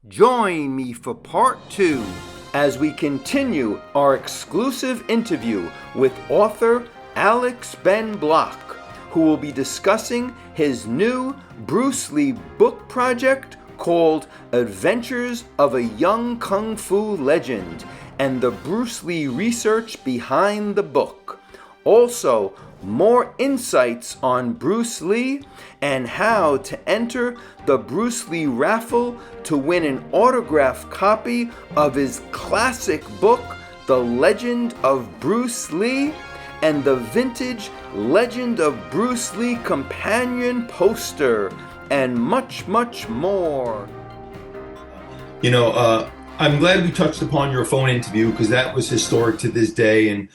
Join me for part 2 as we continue our exclusive interview with author Alex Ben Block, who will be discussing his new Bruce Lee book project called Adventures of a Young Kung Fu Legend and the Bruce Lee research behind the book. Also, more insights on Bruce Lee and how to enter the Bruce Lee Raffle to win an autographed copy of his classic book, The Legend of Bruce Lee, and the vintage Legend of Bruce Lee companion poster, and much, much more. I'm glad we touched upon your phone interview because that was historic to this day, and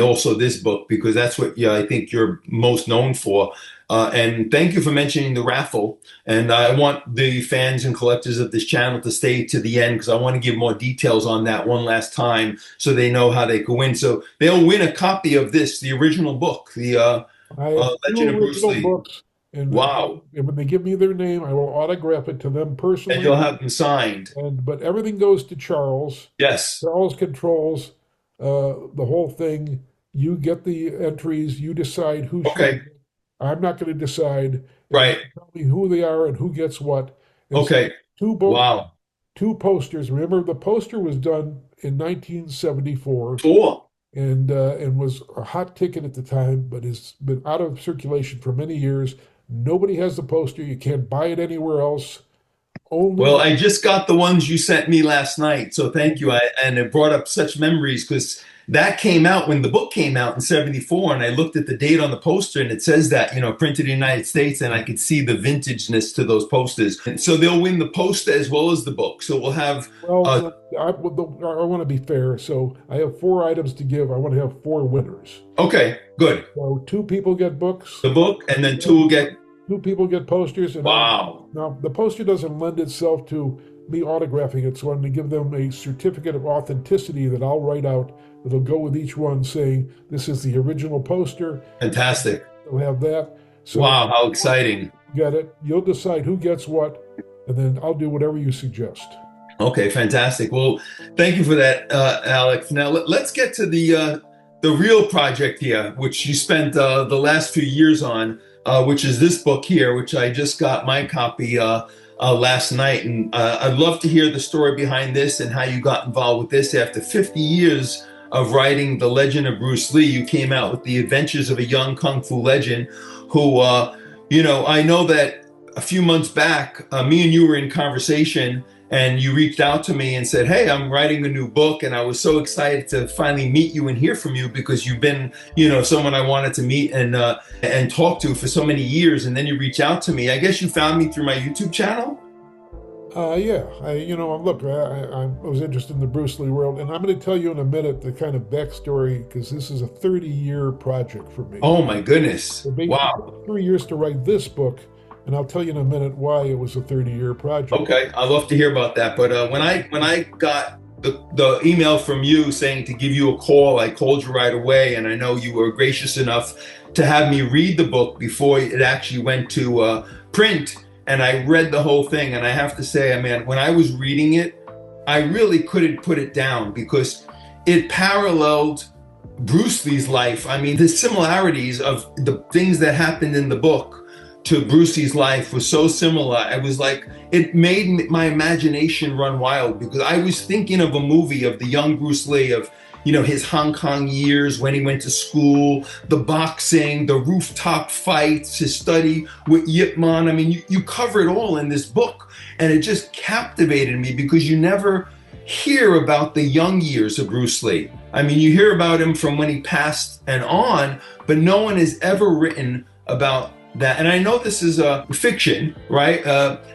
also this book because that's what I think you're most known for. And thank you for mentioning the raffle. And I want the fans and collectors of this channel to stay to the end because I want to give more details on that one last time so they know how they can win. So they'll win a copy of this, the original book, the Legend of Bruce Lee. Books, and wow! And when they give me their name, I will autograph it to them personally. And you'll have them signed. But everything goes to Charles. Yes. Charles controls the whole thing. You get the entries. You decide who. Okay. I'm not going to decide. Right. Tell me who they are and who gets what. And okay. So 2 books. Wow. 2 posters. Remember, the poster was done in 1974. Cool. And was a hot ticket at the time, but has been out of circulation for many years. Nobody has the poster. You can't buy it anywhere else. Well, I just got the ones you sent me last night, so thank you. And it brought up such memories because that came out when the book came out in 74, and I looked at the date on the poster, and it says that, printed in the United States, and I could see the vintageness to those posters. And so they'll win the poster as well as the book. So we'll have... Well, I want to be fair, so I have 4 items to give. I want to have 4 winners. Okay, good. So 2 people get books. The book, and then 2 will get... 2 people get posters. And wow. Now, the poster doesn't lend itself to me autographing it, so I'm going to give them a certificate of authenticity that I'll write out that'll go with each one saying, this is the original poster. Fantastic. They'll have that. So wow, how exciting. Get it. You'll decide who gets what, and then I'll do whatever you suggest. Okay, fantastic. Well, thank you for that, Alex. Now, let's get to the real project here, which you spent the last few years on, which is this book here, which I just got my copy last night. And I'd love to hear the story behind this and how you got involved with this. After 50 years of writing The Legend of Bruce Lee, you came out with The Adventures of a Young Kung Fu Legend who, I know that a few months back, me and you were in conversation and you reached out to me and said, hey, I'm writing a new book. And I was so excited to finally meet you and hear from you because you've been, someone I wanted to meet and talk to for so many years. And then you reach out to me. I guess you found me through my YouTube channel? Yeah. Look, I was interested in the Bruce Lee world. And I'm going to tell you in a minute the kind of backstory because this is a 30-year project for me. Oh, my goodness. So wow. 3 years to write this book. And I'll tell you in a minute why it was a 30-year project. Okay, I'd love to hear about that. But when I got the email from you saying to give you a call, I called you right away. And I know you were gracious enough to have me read the book before it actually went to print. And I read the whole thing. And I have to say, man, when I was reading it, I really couldn't put it down because it paralleled Bruce Lee's life. I mean, the similarities of the things that happened in the book to Bruce Lee's life was so similar. I was like, it made my imagination run wild because I was thinking of a movie of the young Bruce Lee of, his Hong Kong years when he went to school, the boxing, the rooftop fights, his study with Yip Man. I mean, you cover it all in this book and it just captivated me because you never hear about the young years of Bruce Lee. I mean, you hear about him from when he passed and on, but no one has ever written about that. And I know this is a fiction, right?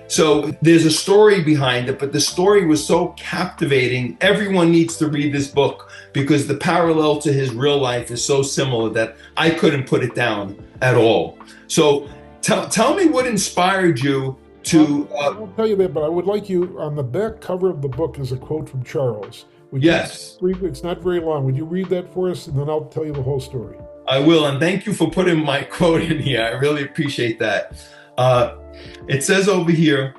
So there's a story behind it, but the story was so captivating. Everyone needs to read this book because the parallel to his real life is so similar that I couldn't put it down at all. So tell me what inspired you to... I'll tell you that, but I would like you, on the back cover of the book is a quote from Charles. Yes. It's not very long. Would you read that for us? And then I'll tell you the whole story. I will, and thank you for putting my quote in here. I really appreciate that. It says over here,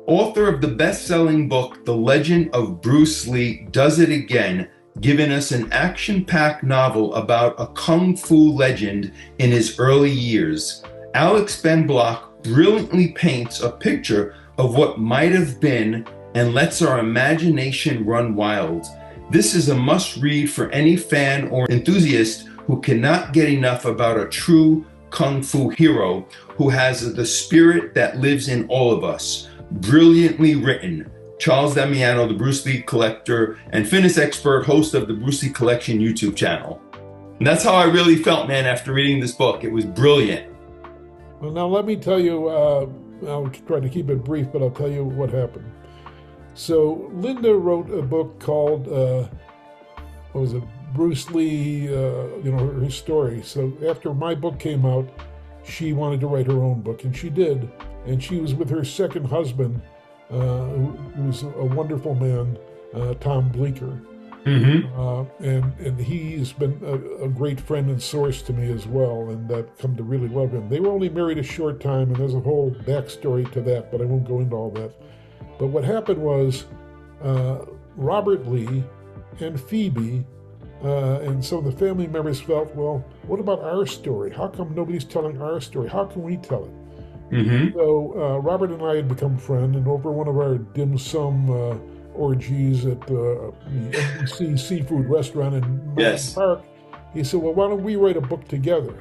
author of the best-selling book, The Legend of Bruce Lee Does It Again, giving us an action-packed novel about a kung fu legend in his early years. Alex Ben Block brilliantly paints a picture of what might have been and lets our imagination run wild. This is a must-read for any fan or enthusiast who cannot get enough about a true kung fu hero who has the spirit that lives in all of us. Brilliantly written. Charles Damiano, the Bruce Lee collector and fitness expert, host of the Bruce Lee Collection YouTube channel. And that's how I really felt, man, after reading this book. It was brilliant. Well, now let me tell you, I'll try to keep it brief, but I'll tell you what happened. So Linda wrote a book called, what was it, Bruce Lee, her story. So after my book came out, she wanted to write her own book, and she did. And she was with her second husband, who was a wonderful man, Tom Bleecker. Mm-hmm. And he's been a great friend and source to me as well, and I've come to really love him. They were only married a short time, and there's a whole backstory to that, but I won't go into all that. But what happened was Robert Lee and Phoebe and some of the family members felt, well, what about our story? How come nobody's telling our story? How can we tell it? Mm-hmm. So Robert and I had become friends, and over one of our dim sum orgies at the NBC seafood restaurant in Mountain Park, he said, well, why don't we write a book together?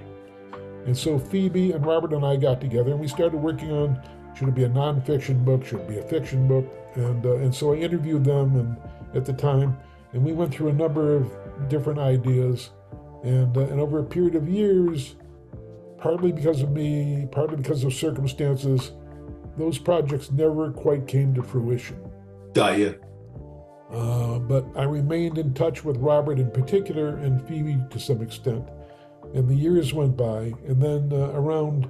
And so Phoebe and Robert and I got together, and we started working on, should it be a nonfiction book, should it be a fiction book? And so I interviewed them at the time, and we went through a number of different ideas, and over a period of years, partly because of me, partly because of circumstances, those projects never quite came to fruition. But I remained in touch with Robert in particular, and Phoebe to some extent. And the years went by, and then around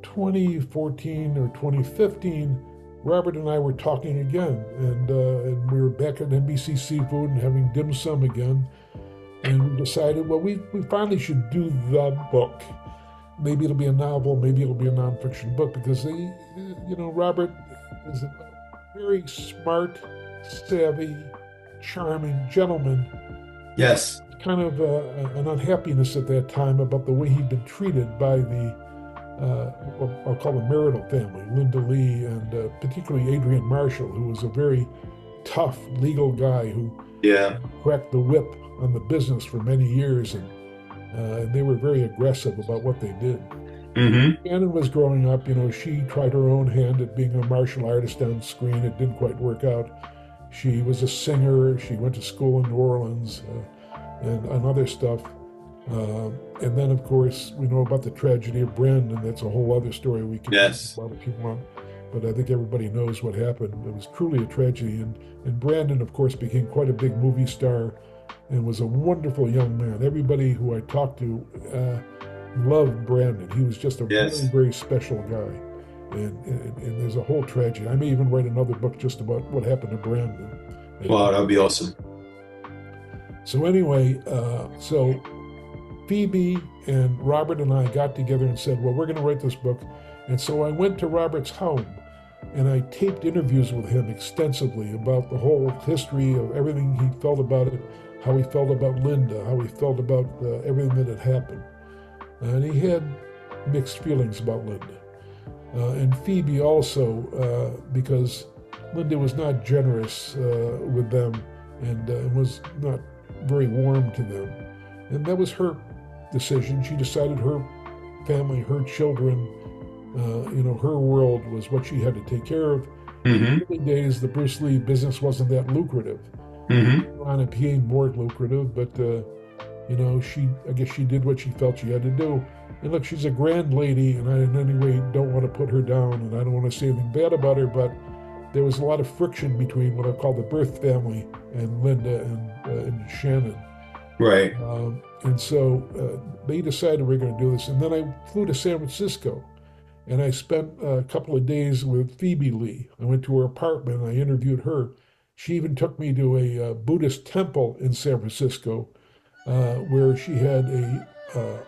2014 or 2015, Robert and I were talking again, and we were back at NBC Seafood and having dim sum again, and we decided, well, we finally should do the book. Maybe it'll be a novel, maybe it'll be a nonfiction book, because Robert is a very smart, savvy, charming gentleman. Yes. Kind of an unhappiness at that time about the way he'd been treated by the, I'll call the marital family, Linda Lee and particularly Adrian Marshall, who was a very tough legal guy who cracked the whip on the business for many years, and they were very aggressive about what they did. Mm-hmm. Shannon was growing up, she tried her own hand at being a martial artist on screen. It didn't quite work out. She was a singer. She went to school in New Orleans and other stuff. And then, of course, we know about the tragedy of Brandon. That's a whole other story we can talk about if you want. But I think everybody knows what happened. It was truly a tragedy. And Brandon, of course, became quite a big movie star and was a wonderful young man. Everybody who I talked to loved Brandon. He was just a very, very special guy. And there's a whole tragedy. I may even write another book just about what happened to Brandon. Wow, that would be awesome. So anyway, so Phoebe and Robert and I got together and said, well, we're going to write this book. And so I went to Robert's home and I taped interviews with him extensively about the whole history of everything he felt about it, how he felt about Linda, how he felt about everything that had happened. And he had mixed feelings about Linda. And Phoebe also, because Linda was not generous with them and was not very warm to them. And that was her decision. She decided her family, her children, her world was what she had to take care of. Mm-hmm. In the early days, the Bruce Lee business wasn't that lucrative. Mm-hmm. On it became more lucrative, but I guess she did what she felt she had to do. And look, she's a grand lady, and I in any way don't want to put her down, and I don't want to say anything bad about her, but there was a lot of friction between what I call the birth family and Linda and Shannon. Right. And so they decided we're going to do this. And then I flew to San Francisco, and I spent a couple of days with Phoebe Lee. I went to her apartment, and I interviewed her. She even took me to a Buddhist temple in San Francisco, where she had a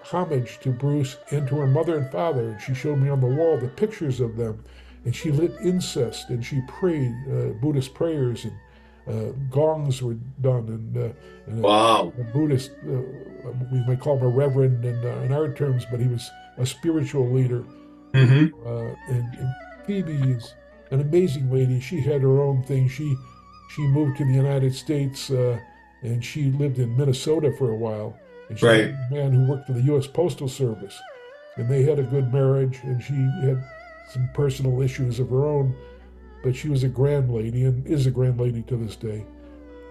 homage to Bruce and to her mother and father. And she showed me on the wall the pictures of them. and she lit incense and she prayed Buddhist prayers, and gongs were done, and Wow. a Buddhist, we might call him a reverend in our terms, but he was a spiritual leader. Hmm. And Phoebe is an amazing lady. She had her own thing. She moved to the United States, and she lived in Minnesota for a while. And she met Right. a man who worked for the U.S. Postal Service, and they had a good marriage. And she had some personal issues of her own, but she was a grand lady and is a grand lady to this day.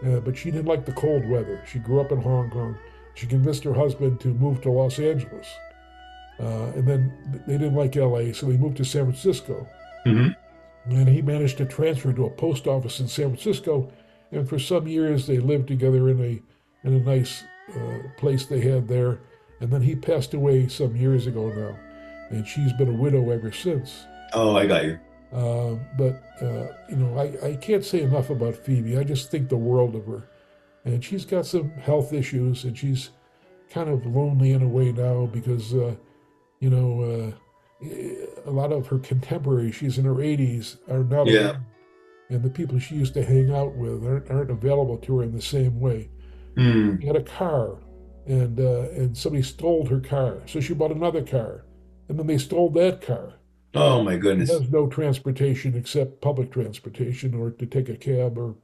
But she didn't like the cold weather. She grew up in Hong Kong. She convinced her husband to move to Los Angeles. And then they didn't like LA, so they moved to San Francisco. Hmm. And he managed to transfer to a post office in San Francisco. And for some years, they lived together in a nice place they had there. And then he passed away some years ago now. And she's been a widow ever since. Oh, I got you. I can't say enough about Phoebe. I just think the world of her. And she's got some health issues, and she's kind of lonely in a way now because you know, a lot of her contemporaries, she's in her 80s, are not Yeah. around. And the people she used to hang out with aren't available to her in the same way. Mm. She had a car, and somebody stole her car. So she bought another car. And then they stole that car. Oh my She goodness. has no transportation except public transportation or to take a cab or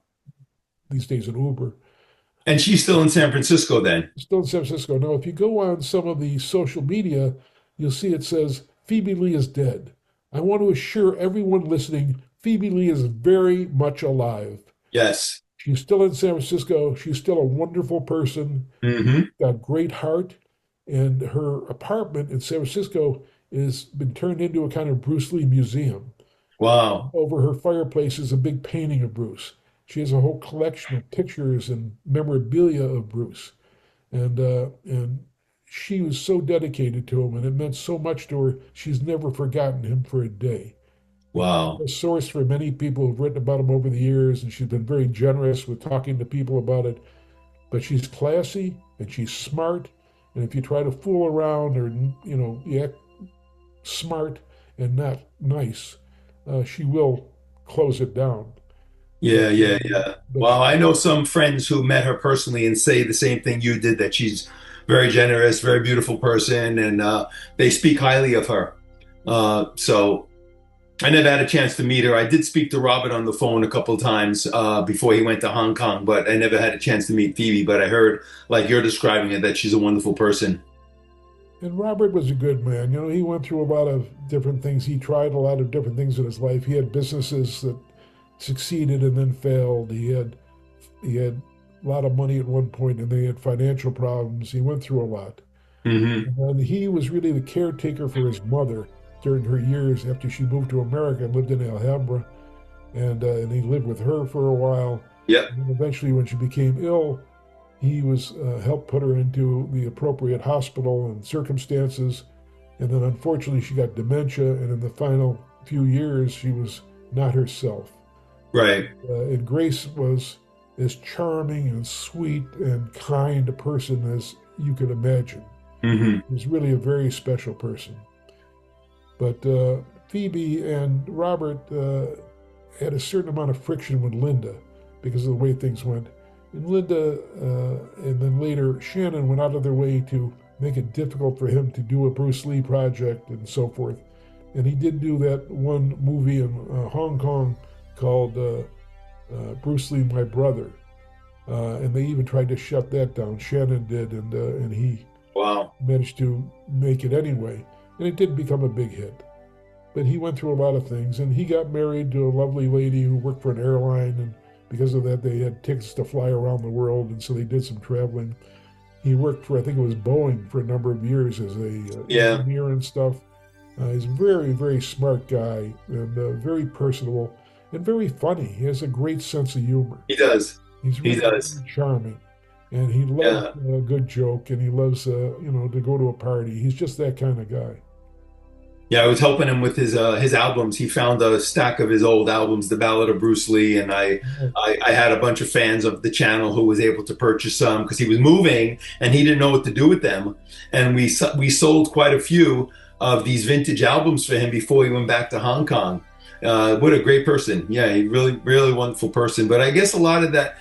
these days an Uber. And she's still in San Francisco then? Still in San Francisco. Now, if you go on some of the social media, you'll see it says Phoebe Lee is dead. I want to assure everyone listening, Phoebe Lee is very much alive. Yes. She's still in San Francisco. She's still a wonderful person, Hmm. got great heart, and her apartment in San Francisco has been turned into a kind of Bruce Lee museum. Wow. Over her fireplace is a big painting of Bruce. She has a whole collection of pictures and memorabilia of Bruce, and she was so dedicated to him, and it meant so much to her. She's never forgotten him for a day. He's Wow. a source for many people who've written about him over the years, and she's been very generous with talking to people about it. But she's classy and she's smart, and if you try to fool around or you act smart and not nice, she will close it down. Yeah, But yeah, yeah. but Wow, she, I know some friends who met her personally and say the same thing you did, that she's very generous, very beautiful person, and they speak highly of her. So I never had a chance to meet her. I did speak to Robert on the phone a couple of times before he went to Hong Kong, but I never had a chance to meet Phoebe. But I heard, like you're describing it, that she's a wonderful person. and Robert was a good man. He went through a lot of different things. He tried a lot of different things in his life. He had businesses that succeeded and then failed. He had a lot of money at one point, and they had financial problems. He went through a lot. Hmm. And he was really the caretaker for his mother during her years after she moved to America and lived in Alhambra. And he lived with her for a while. Yep. And eventually, when she became ill, he was helped put her into the appropriate hospital and circumstances. And then, unfortunately, she got dementia. And in the final few years, she was not herself. Right. And Grace was as charming and sweet and kind a person as you could imagine. Hmm. He was really a very special person. But Phoebe and Robert had a certain amount of friction with Linda because of the way things went. And Linda, and then later Shannon, went out of their way to make it difficult for him to do a Bruce Lee project and so forth. And he did do that one movie in Hong Kong called Bruce Lee, My Brother. And they even tried to shut that down. Shannon did, and he Wow. managed to make it anyway. And it didn't become a big hit. But he went through a lot of things, and he got married to a lovely lady who worked for an airline, and because of that, they had tickets to fly around the world, and so they did some traveling. He worked for, I think it was Boeing, for a number of years as a Yeah. engineer and stuff. He's a very, very smart guy, and very personable, and very funny. He has a great sense of humor. He does. He's He really does. charming, and he loves Yeah. a good joke, and he loves to go to a party. He's just that kind of guy. Yeah, I was helping him with his albums. He found a stack of his old albums, The Ballad of Bruce Lee, and I had a bunch of fans of the channel who was able to purchase some because he was moving and he didn't know what to do with them. And we sold quite a few of these vintage albums for him before he went back to Hong Kong. What a great person. Yeah, he really, really wonderful person. But I guess a lot of that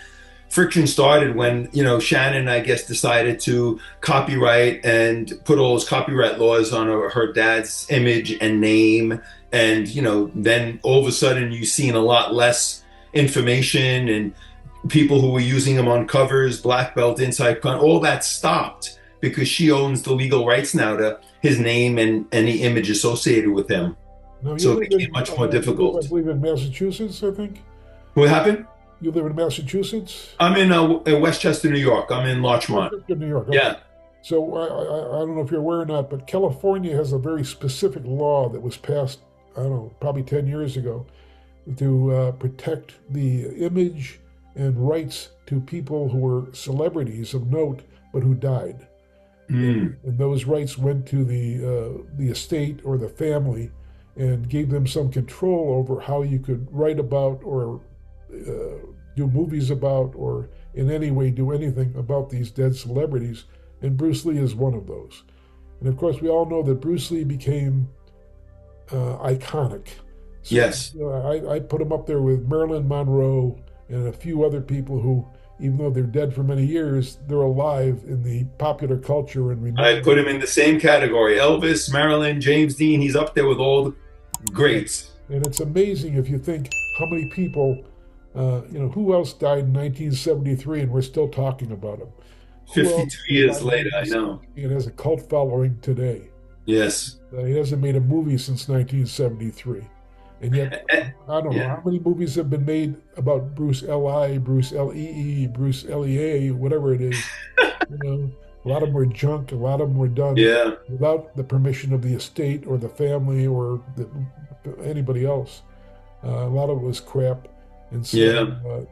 friction started when, Shannon, I guess, decided to copyright and put all those copyright laws on her dad's image and name. And, then all of a sudden you've seen a lot less information, and people who were using them on covers, black belt, inside con, all that stopped because she owns the legal rights now to his name and any image associated with him. Now you So it live became in, much more you live, I difficult. believe, in Massachusetts. I think What happened? you live in Massachusetts. I'm in Westchester, New York. I'm in Larchmont. Rochester, New York. Okay. Yeah. So I don't know if you're aware or not, but California has a very specific law that was passed, I don't know, probably 10 years ago, to protect the image and rights to people who were celebrities of note but who died. Mm. And those rights went to the estate or the family, and gave them some control over how you could write about or do movies about or in any way do anything about these dead celebrities. And Bruce Lee is one of those. And of course, we all know that Bruce Lee became iconic. So, Yes. I put him up there with Marilyn Monroe and a few other people who, even though they're dead for many years, they're alive in the popular culture and I remember. put him in the same category. Elvis, Marilyn, James Dean. He's up there with all the greats. And it's amazing if you think how many people, who else died in 1973 and we're still talking about him? Who else 52 died years in later, I know. 1973 and has a cult following today? Yes. He hasn't made a movie since 1973. And yet, I don't know Yeah. how many movies have been made about Bruce L.I., Bruce L.E.E., Bruce L.E.A., whatever it is. A lot of them were junk. A lot of them were done Yeah. without the permission of the estate or the family or anybody else. A lot of it was crap. And so, Yeah.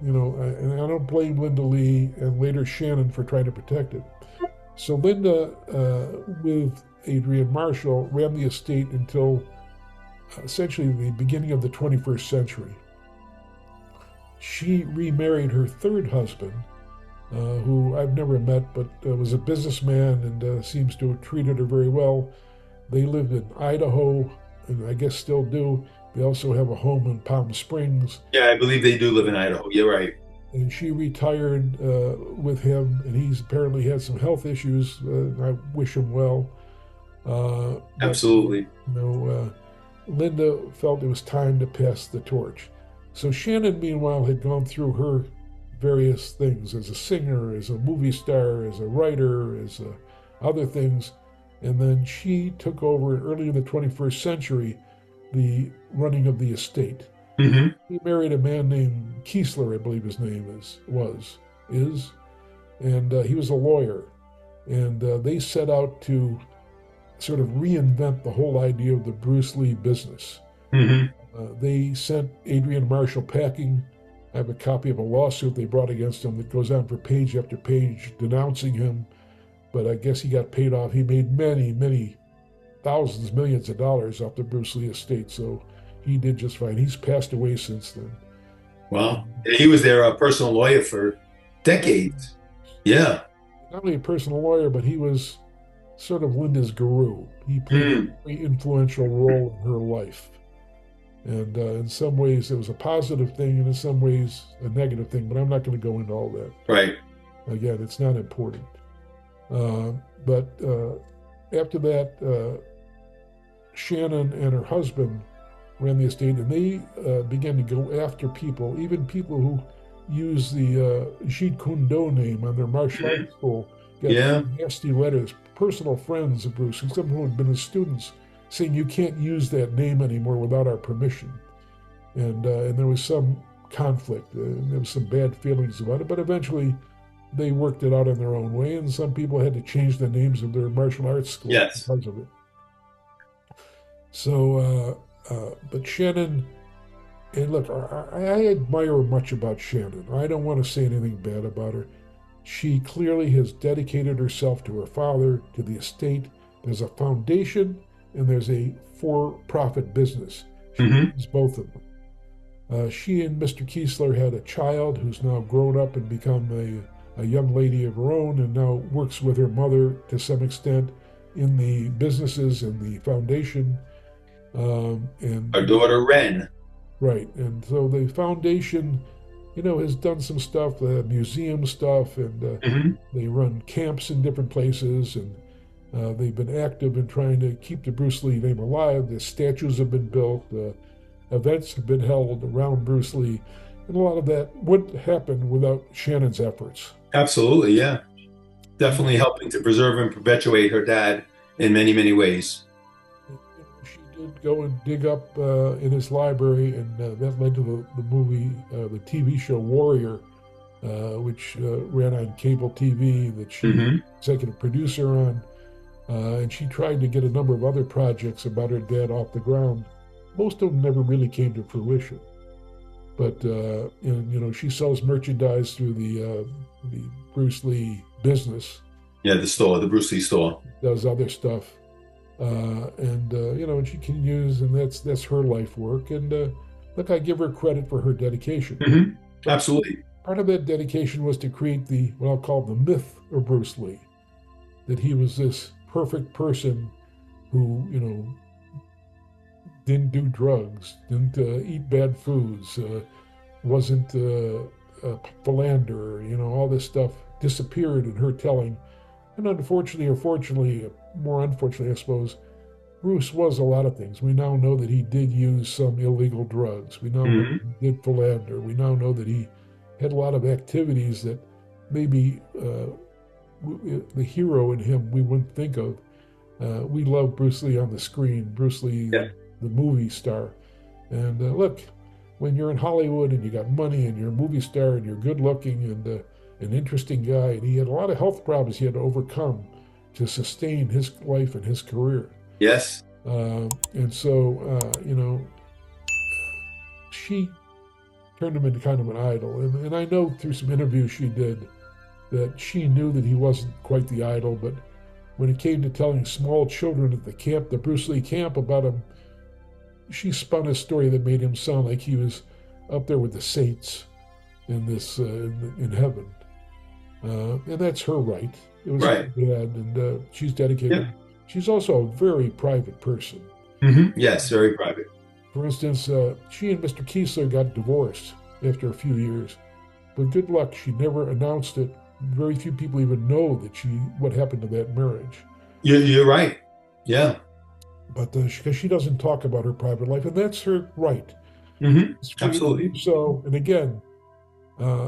and I don't blame Linda Lee and later Shannon for trying to protect it. So Linda, with Adrian Marshall, ran the estate until essentially the beginning of the 21st century. She remarried her third husband, who I've never met, but was a businessman and seems to have treated her very well. They lived in Idaho, and I guess still do. They also have a home in Palm Springs. Yeah, I believe they do live in Idaho. You're right. And she retired with him, and he's apparently had some health issues. I wish him well. But, Absolutely. Linda felt it was time to pass the torch. So Shannon, meanwhile, had gone through her various things as a singer, as a movie star, as a writer, as other things. And then she took over early in the 21st century the running of the estate. Hmm. He married a man named Kiesler, I believe his name is, and he was a lawyer. And they set out to sort of reinvent the whole idea of the Bruce Lee business. Hmm. They sent Adrian Marshall packing. I have a copy of a lawsuit they brought against him that goes on for page after page denouncing him. But I guess he got paid off. He made many, many thousands, millions of dollars off the Bruce Lee estate. So he did just fine. He's passed away since then. Wow. He was their personal lawyer for decades. Yeah. Not only a personal lawyer, but he was sort of Linda's guru. He played a very influential role in her life. And in some ways, it was a positive thing, and in some ways, a negative thing. But I'm not going to go into all that. Right. Again, it's not important. But after that, Shannon and her husband ran the estate, and they began to go after people, even people who use the Jeet Kune Do name on their martial arts school. Got nasty letters, personal friends of Bruce, and some who had been his students, saying you can't use that name anymore without our permission. And there was some conflict, and there was some bad feelings about it, but eventually they worked it out in their own way, and some people had to change the names of their martial arts schools because of it. So, but Shannon, and look, I admire much about Shannon. I don't want to say anything bad about her. She clearly has dedicated herself to her father, to the estate. There's a foundation, and there's a for-profit business. She owns both of them. She and Mr. Kiesler had a child who's now grown up and become a young lady of her own, and now works with her mother to some extent in the businesses and the foundation. And Our daughter Ren. Right. And so the foundation, has done some stuff, museum stuff, and Hmm. they run camps in different places, and they've been active in trying to keep the Bruce Lee name alive. The statues have been built, events have been held around Bruce Lee, and a lot of that wouldn't happen without Shannon's efforts. Absolutely, yeah. And Definitely helping to preserve and perpetuate her dad in many, many ways. she did go and dig up in his library, and that led to the movie, the TV show Warrior, which ran on cable TV that she Hmm. executive producer on. And she tried to get a number of other projects about her dad off the ground. Most of them never really came to fruition. But she sells merchandise through the Bruce Lee business, Yeah, the store, the Bruce Lee store. does other stuff, and she can use, and that's her life work. And look, I give her credit for her dedication. Hmm. But Absolutely. part of that dedication was to create the what I'll call the myth of Bruce Lee, that he was this perfect person who didn't do drugs, didn't eat bad foods, wasn't a philanderer. All this stuff disappeared in her telling. And unfortunately, or fortunately, more unfortunately, I suppose, Bruce was a lot of things. We now know that he did use some illegal drugs. We now know Hmm. he did philander. We now know that he had a lot of activities that maybe the hero in him we wouldn't think of. We love Bruce Lee on the screen, Bruce Lee, Yeah. the movie star. And look, when you're in Hollywood and you got money and you're a movie star and you're good looking and an interesting guy, and he had a lot of health problems he had to overcome to sustain his life and his career. Yes. And so, she turned him into kind of an idol. And I know through some interviews she did that she knew that he wasn't quite the idol, but when it came to telling small children at the camp, the Bruce Lee camp, about him, she spun a story that made him sound like he was up there with the saints in this in heaven, and that's her right. It was her Right. dad, and she's dedicated. Yep. She's also a very private person. Hmm. Yes, very private. For instance, she and Mr. Kiesler got divorced after a few years, but good luck, she never announced it. Very few people even know what happened to that marriage. You're right. Yeah. But because she doesn't talk about her private life, and that's her right. Hmm. It's free to Absolutely. do so. And again,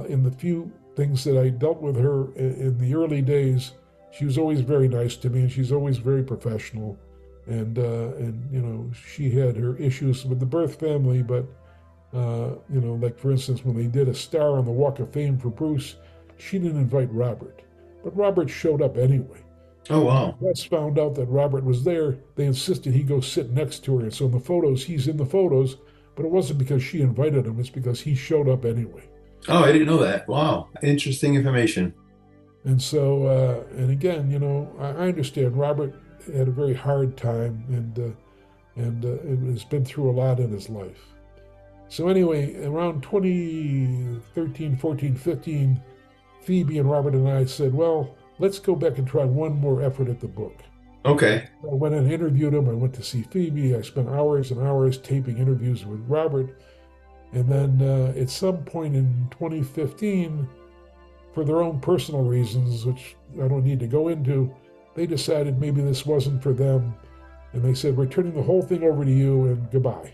in the few things that I dealt with her in the early days, she was always very nice to me, and she's always very professional. And she had her issues with the birth family, but like for instance, when they did a star on the Walk of Fame for Bruce, she didn't invite Robert, but Robert showed up anyway. Oh, When wow. the press found out that Robert was there, they insisted he go sit next to her. And so in the photos, he's in the photos, but it wasn't because she invited him, it's because he showed up anyway. Oh, I didn't know that. Wow. Interesting information. And so, and again, I understand Robert had a very hard time, and it has been through a lot in his life. So anyway, around 2013, 14, 15, Phoebe and Robert and I said, well, let's go back and try one more effort at the book. Okay. I went and interviewed him. I went to see Phoebe. I spent hours and hours taping interviews with Robert. And then at some point in 2015, for their own personal reasons, which I don't need to go into, they decided maybe this wasn't for them. And they said, we're turning the whole thing over to you and goodbye.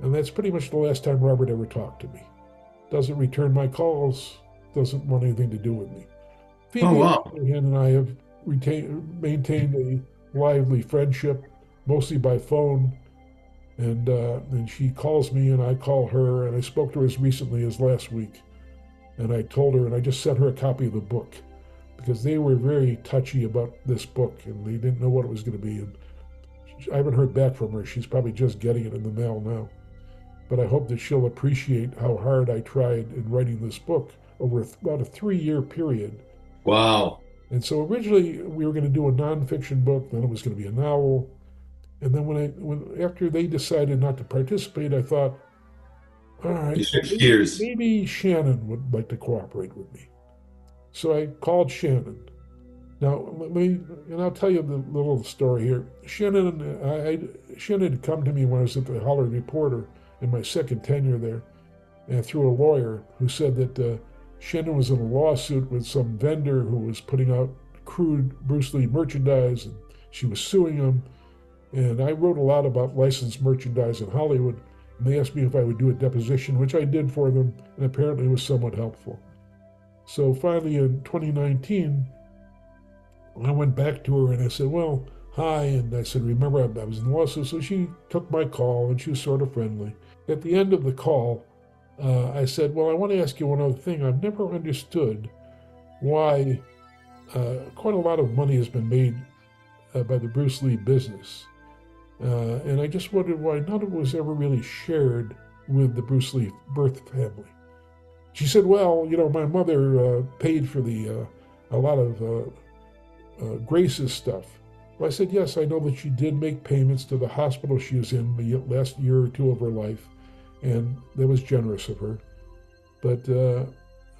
And that's pretty much the last time Robert ever talked to me. Doesn't return my calls, doesn't want anything to do with me. Oh, Phoebe, on wow. the other hand, and I have maintained a lively friendship, mostly by phone. And she calls me and I call her, and I spoke to her as recently as last week. And I told her, and I just sent her a copy of the book because they were very touchy about this book and they didn't know what it was going to be. And I haven't heard back from her. She's probably just getting it in the mail now. But I hope that she'll appreciate how hard I tried in writing this book over about a 3-year period. Wow. And so originally we were going to do a nonfiction book, then it was going to be a novel. And then when after they decided not to participate, I thought, all right, You well, switched gears. maybe Shannon would like to cooperate with me. So I called Shannon. Now, and I'll tell you the little story here. Shannon had come to me when I was at the Hollywood Reporter in my second tenure there, and through a lawyer who said that Shannon was in a lawsuit with some vendor who was putting out crude Bruce Lee merchandise, and she was suing him. And I wrote a lot about licensed merchandise in Hollywood, and they asked me if I would do a deposition, which I did for them, and apparently it was somewhat helpful. So finally in 2019, I went back to her and I said, well, hi. And I said, remember, I was in the lawsuit. So she took my call and she was sort of friendly. At the end of the call, I said, well, I want to ask you one other thing. I've never understood why quite a lot of money has been made by the Bruce Lee business. And I just wondered why none of it was ever really shared with the Bruce Lee birth family. She said, well, my mother paid for a lot of Grace's stuff. Well, I said, yes, I know that she did make payments to the hospital she was in the last year or two of her life, and that was generous of her. But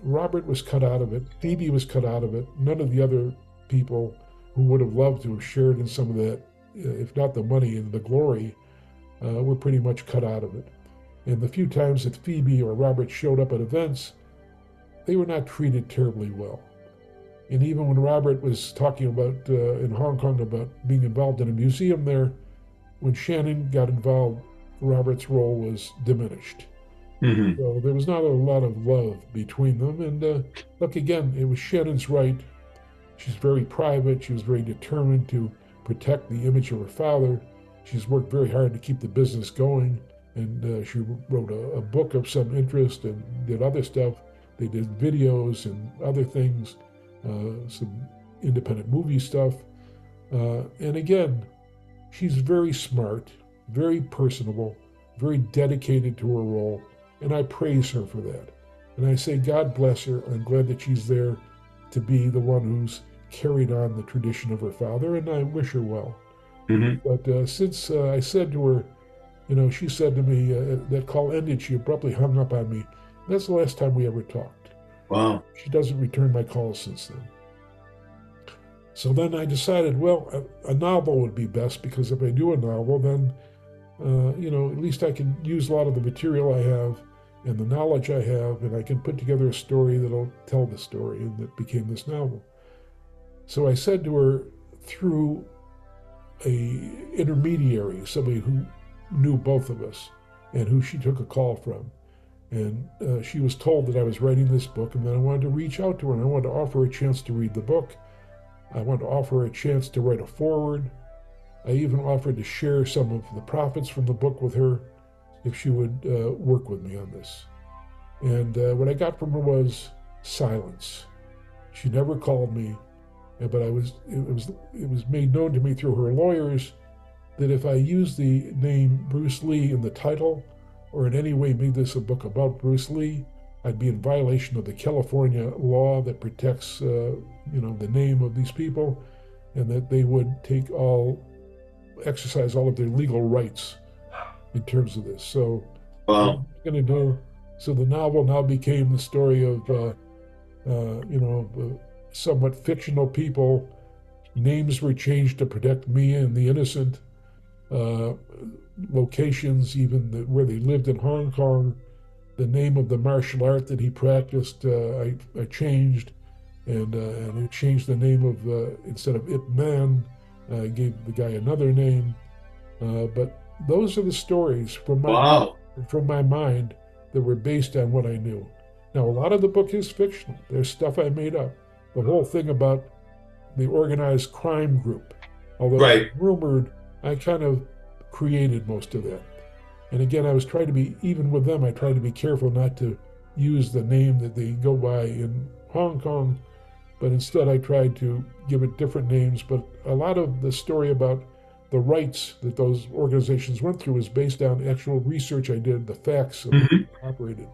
Robert was cut out of it. Phoebe was cut out of it. None of the other people who would have loved to have shared in some of that, if not the money and the glory, were pretty much cut out of it. And the few times that Phoebe or Robert showed up at events, they were not treated terribly well. And even when Robert was talking about in Hong Kong about being involved in a museum there, when Shannon got involved, Robert's role was diminished. Mm-hmm. So there was not a lot of love between them. And look, again, it was Shannon's right. She's very private. She was very determined to protect the image of her father. She's worked very hard to keep the business going. And she wrote a book of some interest and did other stuff. They did videos and other things, some independent movie stuff. And again, she's very smart, very personable, very dedicated to her role. And I praise her for that. And I say, God bless her. I'm glad that she's there to be the one who's carried on the tradition of her father, and I wish her well. Mm-hmm. But since I said to her, she said to me, that call ended, she abruptly hung up on me. That's the last time we ever talked. Wow. She doesn't return my calls since then. So then I decided, well, a novel would be best, because if I do a novel, then, at least I can use a lot of the material I have and the knowledge I have, and I can put together a story that'll tell the story, and that became this novel. So I said to her, through a intermediary, somebody who knew both of us and who she took a call from, and she was told that I was writing this book, and that I wanted to reach out to her, and I wanted to offer her a chance to read the book. I wanted to offer her a chance to write a foreword. I even offered to share some of the profits from the book with her if she would work with me on this. And what I got from her was silence. She never called me, but it was made known to me through her lawyers that if I used the name Bruce Lee in the title, or in any way made this a book about Bruce Lee, I'd be in violation of the California law that protects, the name of these people, and that they would exercise all of their legal rights in terms of this. So, wow. What I'm going to do? So the novel now became the story of, somewhat fictional people. Names were changed to protect me and the innocent. Locations, even where they lived in Hong Kong. The name of the martial art that he practiced, I changed, and I changed the name of, instead of Ip Man, I gave the guy another name. But those are the stories from my mind that were based on what I knew. Now, a lot of the book is fictional. There's stuff I made up. The whole thing about the organized crime group, although it's rumored, I kind of created most of that. And again, I was trying to be, even with them, I tried to be careful not to use the name that they go by in Hong Kong, but instead I tried to give it different names. But a lot of the story about the rights that those organizations went through is based on actual research I did, the facts of how they operated.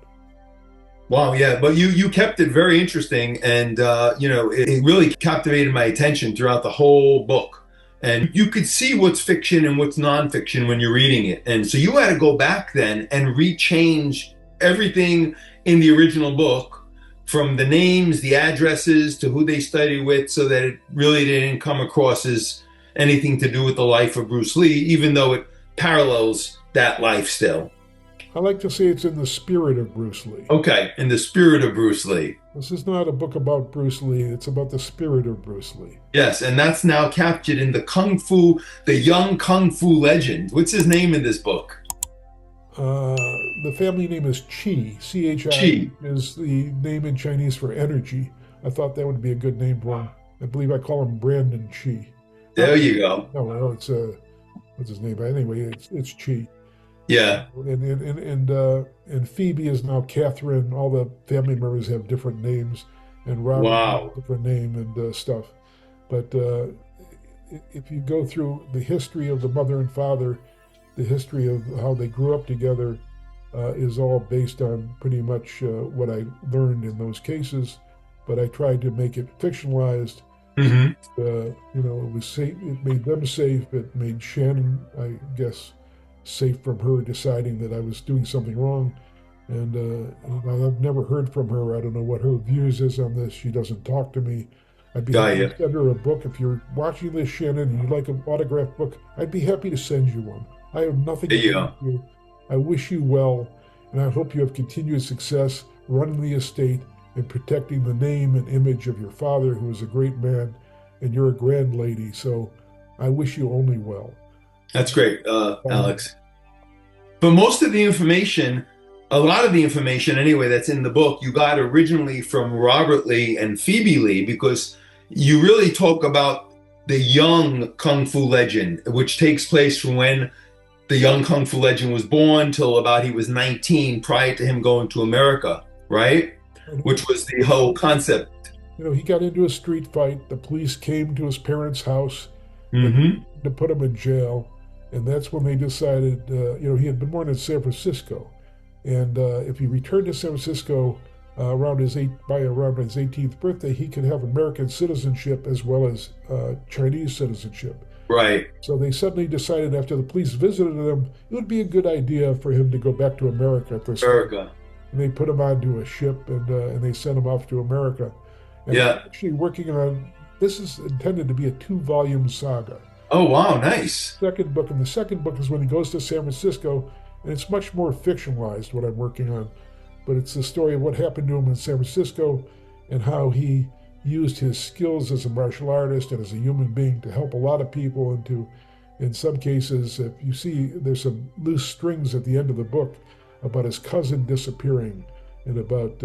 Wow, yeah, but you kept it very interesting, and it really captivated my attention throughout the whole book. And you could see what's fiction and what's nonfiction when you're reading it. And so you had to go back then and rechange everything in the original book, from the names, the addresses, to who they studied with, so that it really didn't come across as anything to do with the life of Bruce Lee, even though it parallels that life still. I like to say it's in the spirit of Bruce Lee. Okay, in the spirit of Bruce Lee. This is not a book about Bruce Lee. It's about the spirit of Bruce Lee. Yes, and that's now captured in the young Kung Fu legend. What's his name in this book? The family name is Chi. Chi Chi. is the name in Chinese for energy. I thought that would be a good name for him. I believe I call him Brandon Chi. There you go. No, it's what's his name? But anyway, it's Chi. Yeah. And Phoebe is now Catherine. All the family members have different names, and Robert has Wow. a different name and stuff. But if you go through the history of the mother and father, the history of how they grew up together is all based on pretty much what I learned in those cases. But I tried to make it fictionalized. Hmm. It was safe. It made them safe. It made Shannon, I guess, safe from her deciding that I was doing something wrong. And I've never heard from her. I don't know what her views is on this. She doesn't talk to me. I'd be Got happy you. to send her a book. If you're watching this, Shannon, and you'd like an autographed book, I'd be happy to send you one. I have nothing There you against go. you. I wish you well, and I hope you have continued success running the estate and protecting the name and image of your father, who was a great man, and you're a grand lady. So I wish you only well. That's great, Alex. But most of the information, a lot of the information anyway, that's in the book, you got originally from Robert Lee and Phoebe Lee, because you really talk about the young Kung Fu legend, which takes place from when the young Kung Fu legend was born till about he was 19, prior to him going to America, right? Which was the whole concept. He got into a street fight. The police came to his parents' house Hmm. to put him in jail. And that's when they decided, he had been born in San Francisco. And if he returned to San Francisco around his 18th birthday, he could have American citizenship as well as Chinese citizenship. Right. So they suddenly decided, after the police visited him, it would be a good idea for him to go back to America at this time. America. And they put him onto a ship and they sent him off to America. And Yeah. I'm actually working on, this is intended to be a 2-volume saga. Oh, wow. Nice. Second book, and the second book is when he goes to San Francisco, and it's much more fictionalized what I'm working on. But it's the story of what happened to him in San Francisco and how he used his skills as a martial artist and as a human being to help a lot of people, and to, in some cases, if you see, there's some loose strings at the end of the book about his cousin disappearing and about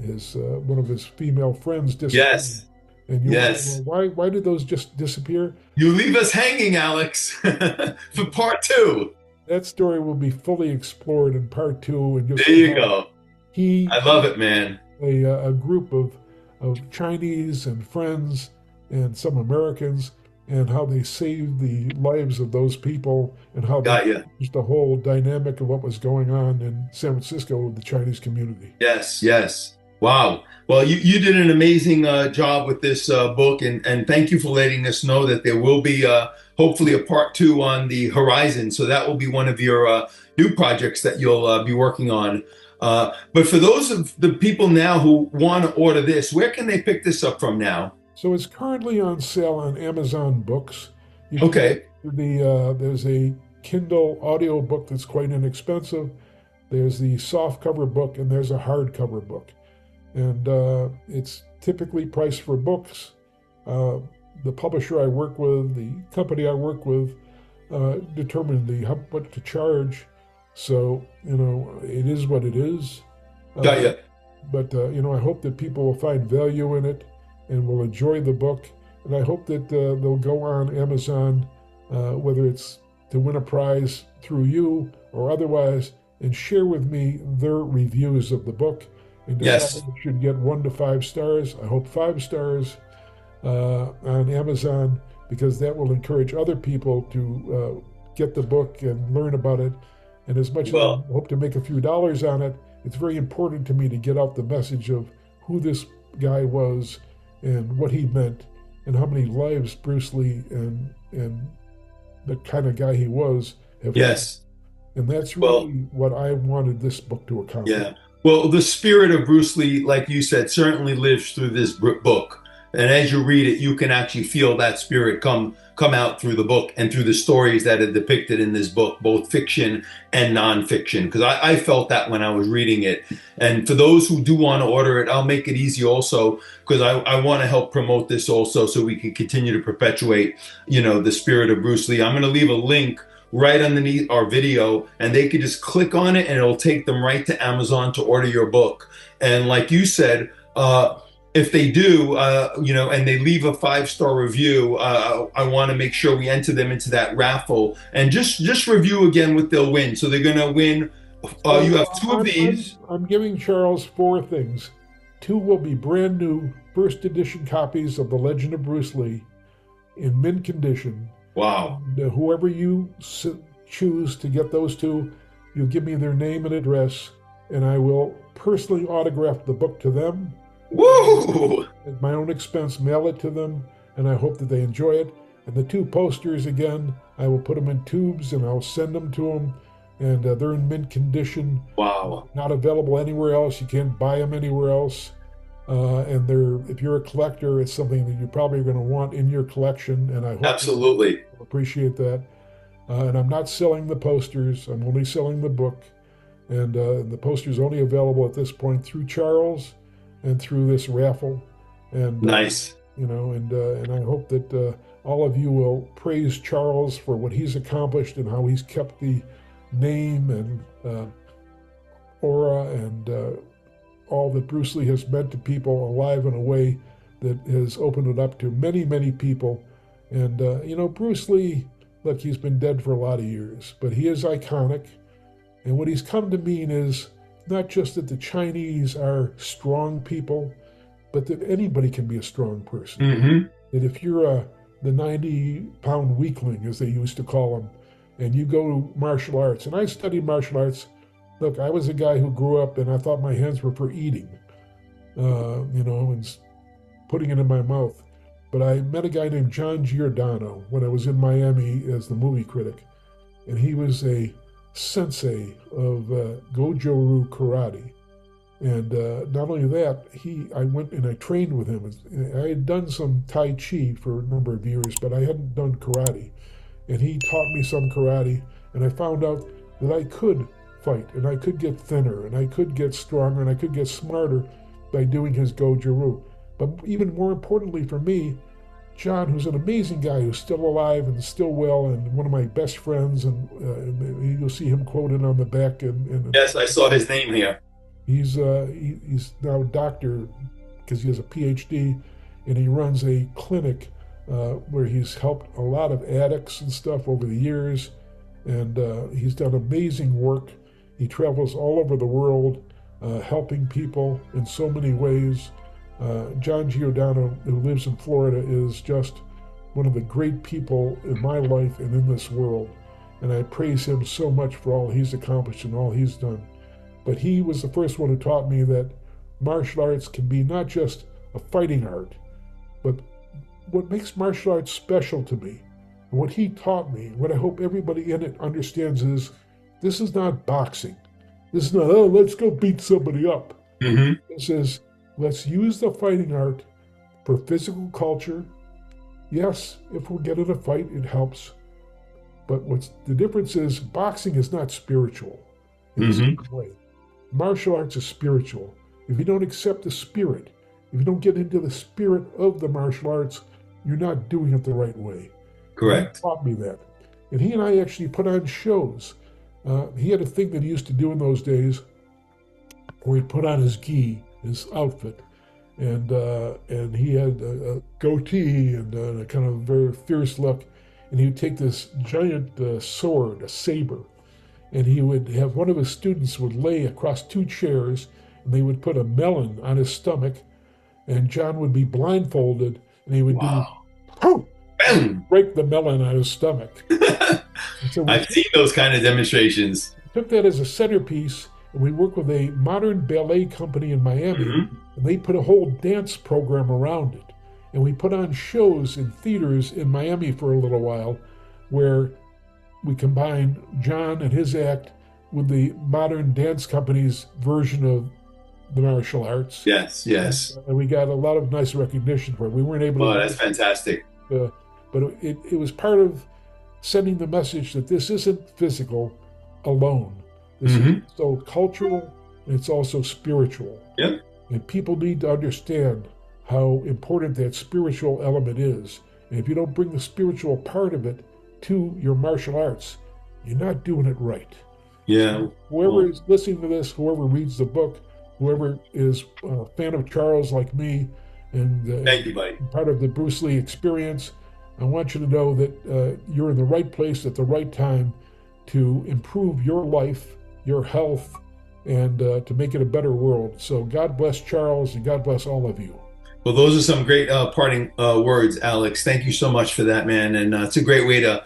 his one of his female friends disappearing. Yes. And you Yes. wonder, why did those just disappear? You leave us hanging, Alex, for part 2. That story will be fully explored in part 2, and you'll There see you how go. he, I love it, man. a group of Chinese and friends and some Americans, and how they saved the lives of those people, and how Got they you. changed the whole dynamic of what was going on in San Francisco with the Chinese community. Yes, yes. Wow. Well, you did an amazing job with this book, and thank you for letting us know that there will be hopefully a part 2 on the horizon. So that will be one of your new projects that you'll be working on. But for those of the people now who want to order this, where can they pick this up from now? So it's currently on sale on Amazon Books. You Okay. There's a Kindle audio book that's quite inexpensive. There's the soft cover book, and there's a hardcover book. And it's typically priced for books. The publisher I work with, the company I work with, determined what to charge. So, it is what it is. Got you. But, I hope that people will find value in it and will enjoy the book. And I hope that they'll go on Amazon, whether it's to win a prize through you or otherwise, and share with me their reviews of the book. And decide Yes. if it should get 1 to 5 stars. I hope 5 stars on Amazon, because that will encourage other people to get the book and learn about it. And as much as I hope to make a few dollars on it, it's very important to me to get out the message of who this guy was and what he meant and how many lives Bruce Lee and the kind of guy he was have. Yes. And that's really what I wanted this book to accomplish. Yeah. Well, the spirit of Bruce Lee, like you said, certainly lives through this book. And as you read it, you can actually feel that spirit come out through the book and through the stories that are depicted in this book, both fiction and nonfiction. Because I felt that when I was reading it. And for those who do want to order it, I'll make it easy also, because I want to help promote this also, so we can continue to perpetuate, the spirit of Bruce Lee. I'm going to leave a link right underneath our video, and they could just click on it and it'll take them right to Amazon to order your book. And like you said, if they do, and they leave a 5-star review, I want to make sure we enter them into that raffle. And just review again what they'll win. So they're going to win. You have 2 of these. I'm giving Charles 4 things. 2 will be brand new first edition copies of The Legend of Bruce Lee in mint condition. Wow. And, whoever you choose to get those 2, you give me their name and address, and I will personally autograph the book to them. Woo! At my own expense, mail it to them, and I hope that they enjoy it. And the 2 posters, again, I will put them in tubes and I'll send them to them, and they're in mint condition. Wow. Not available anywhere else. You can't buy them anywhere else. And if you're a collector, it's something that you probably are going to want in your collection, and I hope Absolutely. you appreciate that. And I'm not selling the posters. I'm only selling the book. And the poster's only available at this point through Charles and through this raffle. And nice. And I hope that all of you will praise Charles for what he's accomplished and how he's kept the name and aura and all that Bruce Lee has meant to people alive in a way that has opened it up to many, many people. And Bruce Lee, look, he's been dead for a lot of years, but he is iconic. And what he's come to mean is not just that the Chinese are strong people, but that anybody can be a strong person. Mm-hmm. That if you're the 90-pound weakling, as they used to call them, and you go to martial arts, and I studied martial arts. Look, I was a guy who grew up and I thought my hands were for eating, and putting it in my mouth. But I met a guy named John Giordano when I was in Miami as the movie critic, and he was a sensei of Goju-Ryu karate. And not only that, I went and I trained with him. I had done some Tai Chi for a number of years, but I hadn't done karate. And he taught me some karate, and I found out that I could fight, and I could get thinner, and I could get stronger, and I could get smarter by doing his Goju-Ryu. But even more importantly for me, John, who's an amazing guy who's still alive and still well, and one of my best friends, and you'll see him quoted on the back. Yes, I saw his name here. He's now a doctor because he has a PhD, and he runs a clinic where he's helped a lot of addicts and stuff over the years, and he's done amazing work. He travels all over the world, helping people in so many ways. John Giordano, who lives in Florida, is just one of the great people in my life and in this world. And I praise him so much for all he's accomplished and all he's done. But he was the first one who taught me that martial arts can be not just a fighting art, but what makes martial arts special to me, and what he taught me, what I hope everybody in it understands is, this is not boxing. This is not, oh, let's go beat somebody up. Mm-hmm. This is, let's use the fighting art for physical culture. Yes, if we get in a fight, it helps. But what's the difference is, boxing is not spiritual in the same way. Martial arts is spiritual. If you don't accept the spirit, if you don't get into the spirit of the martial arts, you're not doing it the right way. Correct. He taught me that. And he and I actually put on shows. He had a thing that he used to do in those days where he'd put on his gi, his outfit, and he had a goatee and a kind of very fierce look, and he would take this giant sword, a saber, and he would have one of his students would lay across 2 chairs, and they would put a melon on his stomach, and John would be blindfolded, and he would do, break the melon on his stomach. So I've seen those kind of demonstrations. We took that as a centerpiece, and we worked with a modern ballet company in Miami, and they put a whole dance program around it. And we put on shows in theaters in Miami for a little while where we combined John and his act with the modern dance company's version of the martial arts. Yes, yes. And we got a lot of nice recognition for it. We weren't able Oh, to, that's fantastic. but it was part of sending the message that this isn't physical alone. This is Hmm. so cultural and it's also spiritual. Yep. And people need to understand how important that spiritual element is. And if you don't bring the spiritual part of it to your martial arts, you're not doing it right. Yeah. Whoever Well, is listening to this, whoever reads the book, whoever is a fan of Charles like me thank you, buddy. and part of the Bruce Lee experience, I want you to know that you're in the right place at the right time to improve your life, your health, and to make it a better world. So God bless Charles and God bless all of you. Well, those are some great parting words, Alex. Thank you so much for that, man. And it's a great way to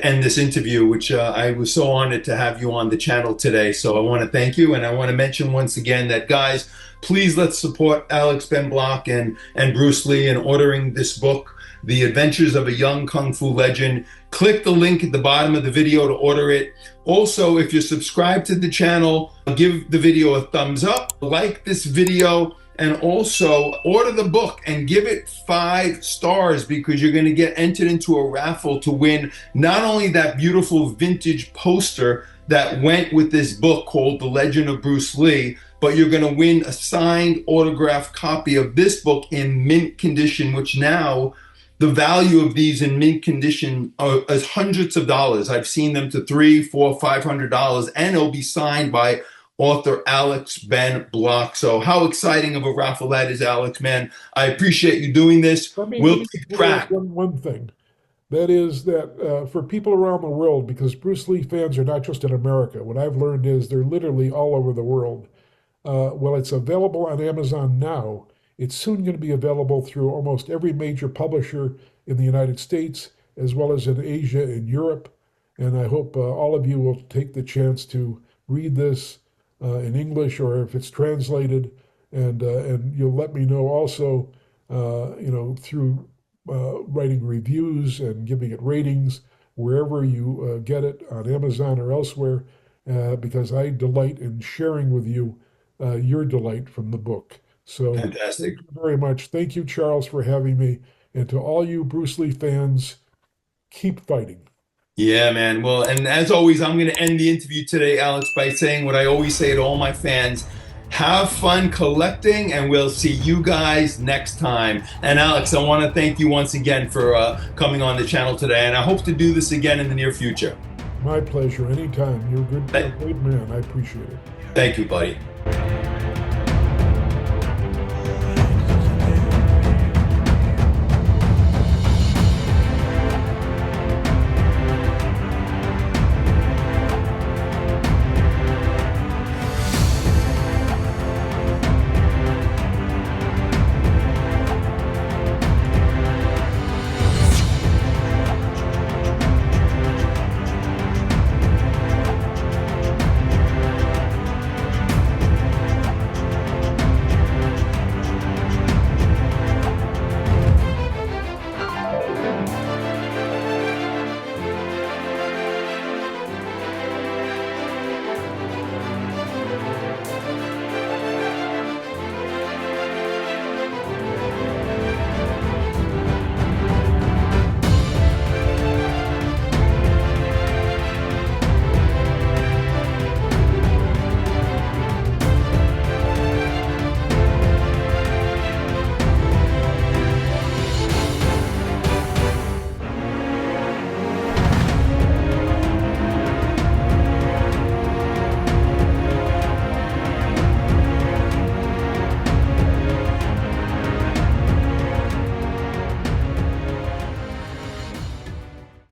end this interview, which I was so honored to have you on the channel today. So I want to thank you. And I want to mention once again that, guys, please let's support Alex Ben Block and Bruce Lee in ordering this book, The Adventures of a Young Kung Fu Legend. Click the link at the bottom of the video to order it. Also, if you're subscribed to the channel, give the video a thumbs up, like this video, and also order the book and give it 5 stars, because you're going to get entered into a raffle to win not only that beautiful vintage poster that went with this book called The Legend of Bruce Lee, but you're going to win a signed autographed copy of this book in mint condition, which now the value of these in mint condition is hundreds of dollars. I've seen them to $300, $400, $500, and it'll be signed by author Alex Ben Block. So how exciting of a raffle that is, Alex, man. I appreciate you doing this. We'll keep track. One thing. That is that for people around the world, because Bruce Lee fans are not just in America, what I've learned is they're literally all over the world. Well, it's available on Amazon now. It's soon going to be available through almost every major publisher in the United States, as well as in Asia and Europe. And I hope all of you will take the chance to read this in English, or if it's translated, and you'll let me know also, through writing reviews and giving it ratings wherever you get it on Amazon or elsewhere, because I delight in sharing with you your delight from the book. So Fantastic. thank you very much. Thank you, Charles, for having me. And to all you Bruce Lee fans, keep fighting. Yeah, man. Well, and as always, I'm going to end the interview today, Alex, by saying what I always say to all my fans. Have fun collecting, and we'll see you guys next time. And Alex, I want to thank you once again for coming on the channel today, and I hope to do this again in the near future. My pleasure. Anytime. You're a good man. I appreciate it. Thank you, buddy.